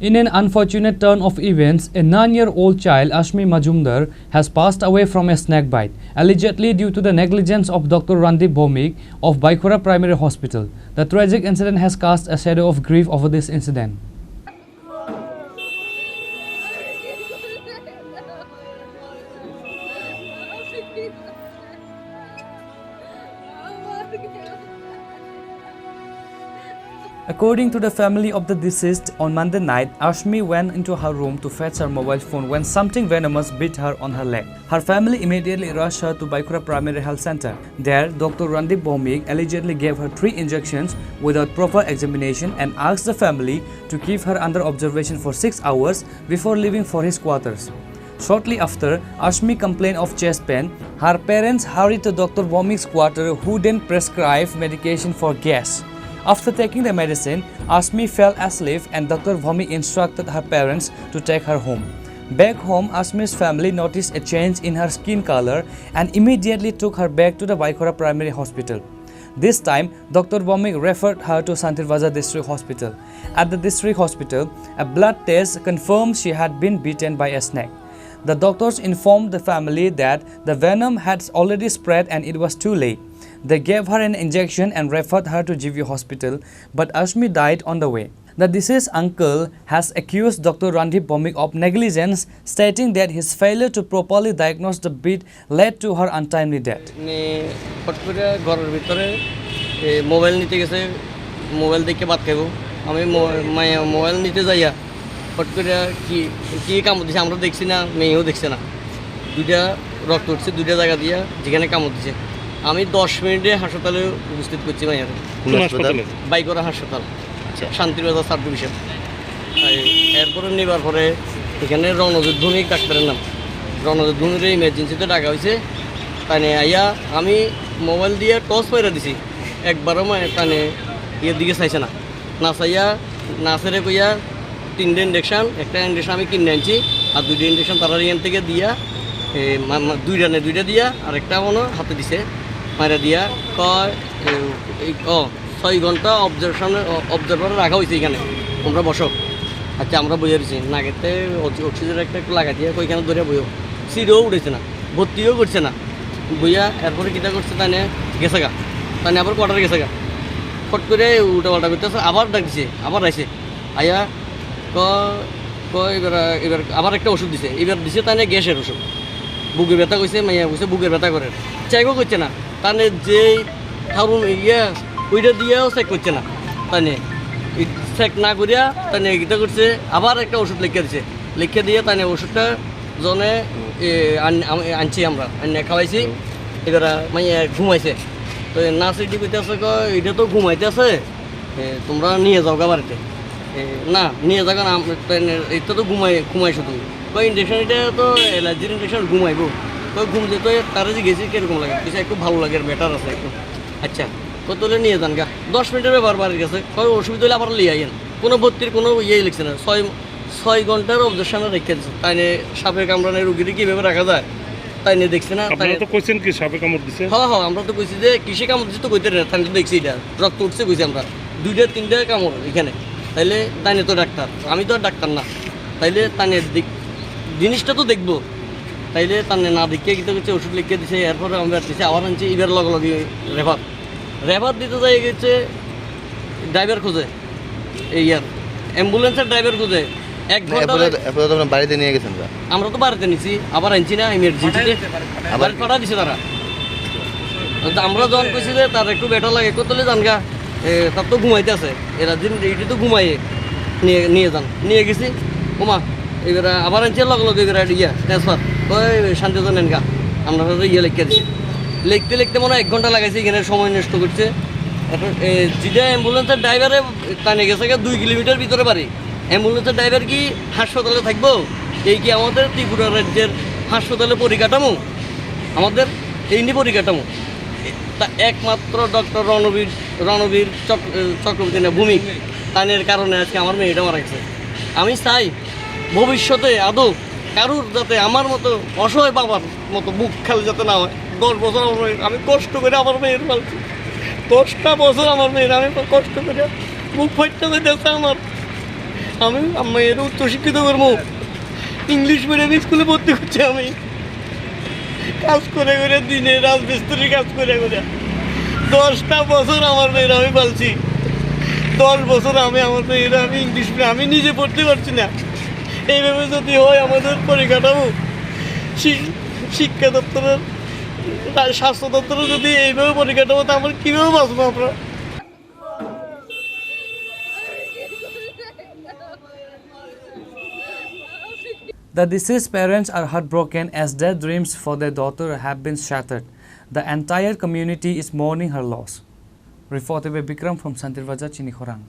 In an unfortunate turn of events, a 9-year-old child, Ashmi Majumdar, has passed away from a snake bite, allegedly due to the negligence of Dr. Randip Bhomik of Baikura Primary Hospital. The tragic incident has cast a shadow of grief over this incident. According to the family of the deceased, on Monday night, Ashmi went into her room to fetch her mobile phone when something venomous bit her on her leg. Her family immediately rushed her to Baikura Primary Health Center. There, Dr. Randip Bhomik allegedly gave her 3 injections without proper examination and asked the family to keep her under observation for 6 hours before leaving for his quarters. Shortly after, Ashmi complained of chest pain. Her parents hurried to Dr. Bhomik's quarter, who then prescribed medication for gas. After taking the medicine, Ashmi fell asleep and Dr. Bhomik instructed her parents to take her home. Back home, Ashmi's family noticed a change in her skin color and immediately took her back to the Baikura Primary Hospital. This time, Dr. Bhomik referred her to Santirbajar District Hospital. At the district hospital, a blood test confirmed she had been bitten by a snake. The doctors informed the family that the venom had already spread and it was too late. They gave her an injection and referred her to GV Hospital, but Ashmi died on the way. The deceased uncle has accused Dr. Randip Bhomik of negligence, stating that his failure to properly diagnose the bite led to her untimely death. Mobile নিতে গেছে mobile দেখে ভাত খাইব আমি mobile নিতে যাইয়া ফট করে কি কামড় দিছে আমরা দেখছি না মেয়েও দেখছে না দুইটা রক্ত উঠছে দুইটা জায়গা দিয়া যেখানে কামড় দিছে আমি 10 মিনিটে হাসপাতালে উপস্থিত করছি মাইয়ার বাইকরা হাসপাতাল শান্তিবাজার সাব ডিভিশন এরপরে নেবার পরে এখানে রণজিৎ ভৌমিক ডাক্তারের নাম রণজিৎ ভৌমিকের ইমার্জেন্সিতে ডাকা হয়েছে তাই আইয়া আমি মোবাইল দিয়ে টস মেরে দিছি একবারও তানে ইয়ের দিকে চাইছে না না চাইয়া না ছেড়ে কইয়া 3টে ইঞ্জেকশন একটা ইঞ্জেকশন আমি কিনে আনছি আর 2টা ইঞ্জেকশন তারা এখান থেকে দিয়া দুইটা দিয়া আর একটা মনে হাতে দিছে মারা দিয়া কয় 6 ঘন্টা অবজারভারে রাখা হয়েছে এখানে আমরা বসো আচ্ছা আমরা বইয়া দিছি নাগেতে অক্সিজেন একটা একটু লাগাই দিয়ে ওইখানে ধরে বইও সিটও উঠেছে না ভর্তিও করছে না বইয়া এরপরে কীটা করছে তাই গেছে গা তাই আবার কোয়ার্টারে গেছে গা ফট করে উল্টা পাল্টা করতেছে আবার ডাক দিছে আবার আইছে আয়া এবার আবার একটা ওষুধ দিছে এবার দিছে তাই গ্যাসের ওষুধ বুকের ব্যথা কইছে মাইয়া কইছে বুকের ব্যথা করে চেকও করছে না তানে যে থারুন ওইটা দিয়েও চেক করছে না তাই চেক না করিয়া তাই এটা করছে আবার একটা ওষুধ লিখে দিছে লিখে দিয়ে তাই ওষুধটা জনে আনছি আমরা খাওয়াইছি এবার মাইয়া ঘুমাইছে তো নার্স এটি কইতেছে এটা তো ঘুমাইতে আছে তোমরা নিয়ে যাও গা বাড়িতে না নিয়ে যাও না এটা তো ঘুমাই শুধু কই ইঞ্জেকশন এটা তো অ্যালার্জির ইঞ্জেকশন ঘুমাইবো তো ঘুম যেতে তারা যে গেছি কীরকম লাগে কিছু একটু ভালো লাগে বেটার আছে একটু আচ্ছা কত তোলে নিয়ে যান গা 10 মিনিটের ব্যাপার বাড়ির কাছে কয় অসুবিধা হলে আবার লিয়ে আইন কোনো ভর্তির কোনো ইয়েই লিখছে না 6 ঘন্টার অবজেকশনে রেখে দিচ্ছে তাই সাপের কামড়ানো রুগীর কীভাবে রাখা যায় তাই নিয়ে দেখছি না তাই তো কইছেন কি সাপে কামড় দিছে হ্যাঁ আমরা তো কইছি যে কিসে কামড় দিচ্ছে তো কইতে না তাই তো দেখছি এটা রক্ত উঠছে কইছি আমরা 2টা 3টা কামড় এখানে তাইলে তাই তো ডাক্তার আমি তো ডাক্তার না তাইলে তাই জিনিসটা তো দেখবো তাইলে তাহলে না দেখিয়ে কী করছে ওষুধ লিখে দিছে এরপরে আমরা দিচ্ছে আবার আনছি এবার লগে রেফার দিতে যাই গেছে ড্রাইভার খোঁজে এই অ্যাম্বুলেন্সের ড্রাইভার খোঁজে 1 ঘন্টা বাড়িতে নিয়ে গেছেন আমরা তো বাড়িতে নিছি আবার আনছি না ইমার্জেন্সিতে আবার পাঠা দিছে তারা আমরা যখন কইছি যে তার একটু বেটার লাগে কোথালে যান গা তার তো ঘুমাইতে আছে এরা দিন এইটি তো ঘুমাইয়ে নিয়ে যান নিয়ে গেছি ওমা এবার আবার আনছে লগে এবার ট্রান্সফার ওই শান্তিজন নেন গা আমরা লিখে দিচ্ছি লিখতে মনে হয় 1 ঘন্টা লাগাইছে এখানে সময় নষ্ট করছে যেটা অ্যাম্বুলেন্সের ড্রাইভারে টানে গেছে 2 কিলোমিটার ভিতরে বাড়ি অ্যাম্বুলেন্সের ড্রাইভার কি হাসপাতালে থাকবো এই কি আমাদের ত্রিপুরা রাজ্যের হাসপাতালে পরিকাঠামো আমাদের এই নিয়ে পরিকাঠামো তা একমাত্র ডক্টর রণবীর চক্রবর্তী না ভূমিক তানের কারণে আজকে আমার মেয়েটা মারা গেছে আমি চাই ভবিষ্যতে আদৌ কারুর যাতে আমার মতো অসহায় বাবার মতো বুক খালি যাতে না হয় 10 বছর আমি কষ্ট করে আমার মেয়ের পালছি 10টা বছর আমার মেয়ের আমি কষ্ট করে বুক ফাইটটা হয়ে যাচ্ছে আমি মেয়ের উচ্চশিক্ষিত করবো, ইংলিশ মিডিয়াম স্কুলে ভর্তি করছি। আমি কাজ করে করে দিনে রাজমিস্ত্রির কাজ করে করে 10টা বছর আমার মেয়েরা আমি পালছি। 10 বছর আমি আমার মেয়েরা আমি ইংলিশ মিডিয়াম আমি নিজে পড়তে পারছি না। এইভাবে যদি হয় আমাদের পরিকাঠামো, শিক্ষা দপ্তরের, স্বাস্থ্য দপ্তরের যদি এইভাবে পরিকাঠামো, তা আমরা কীভাবে বাঁচবো আমরা? The deceased parents are heartbroken as their dreams for their daughter have been shattered. The entire community is mourning her loss. Reported by Bikram from Santir Bajar, Chinikhorang.